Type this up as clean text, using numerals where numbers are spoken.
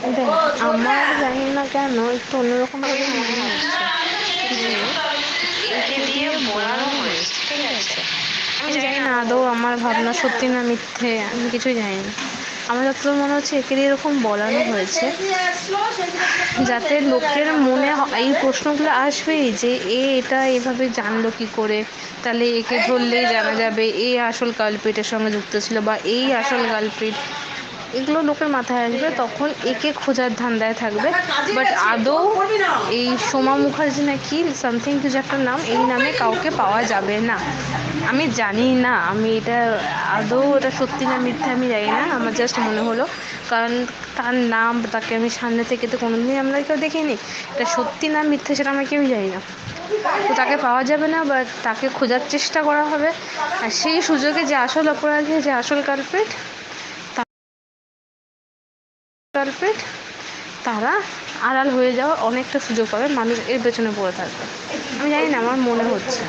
দেখ, আমার জানি না কেন একটু অন্যরকমভাবে মনে হচ্ছে যে একে দিয়ে বোলানো হয়েছে, ঠিক আছে? আমি জানি না আদৌ আমার ভাবনা সত্যি না মিথ্যে, আমি কিছুই জানি না। আমার যতদূর মনে হচ্ছে একে দিয়ে এরকম বলানো হয়েছে যাতে লোকের মনে এই প্রশ্নগুলো আসবেই যে এটা এভাবে জানলো কি করে, তাহলে একে ধরলেই জানা যাবে এ আসল কালপ্রিটের সঙ্গে যুক্ত ছিল বা এই আসল কালপ্রিট। এগুলো লোকের মাথায় আসবে, তখন একে খোঁজার ধান্দায় থাকবে। বাট আদৌ এই সোমা মুখার্জি নাকি সামথিং কিছু একটা নাম, এই নামে কাউকে পাওয়া যাবে না। আমি জানি না, আমি এটা আদৌ এটা সত্যি না মিথ্যে আমি জানি না, আমার জাস্ট মনে হলো। কারণ তার নাম, তাকে আমি সামনে থেকে তো কোনোদিনই আমরা কেউ দেখিনি, এটা সত্যি না মিথ্যে সেটা আমরা কেউই জানি না। তো তাকে পাওয়া যাবে না, বা তাকে খোঁজার চেষ্টা করা হবে। আর সেই সুযোগে যে আসল অপরাধী, যে আসল কালপ্রিট তারা আড়াল হয়ে যাওয়ার অনেকটা সুযোগ পাবে, মানুষ এর পেছনে পড়ে থাকবে। আমি জানি না, আমার মনে হচ্ছে।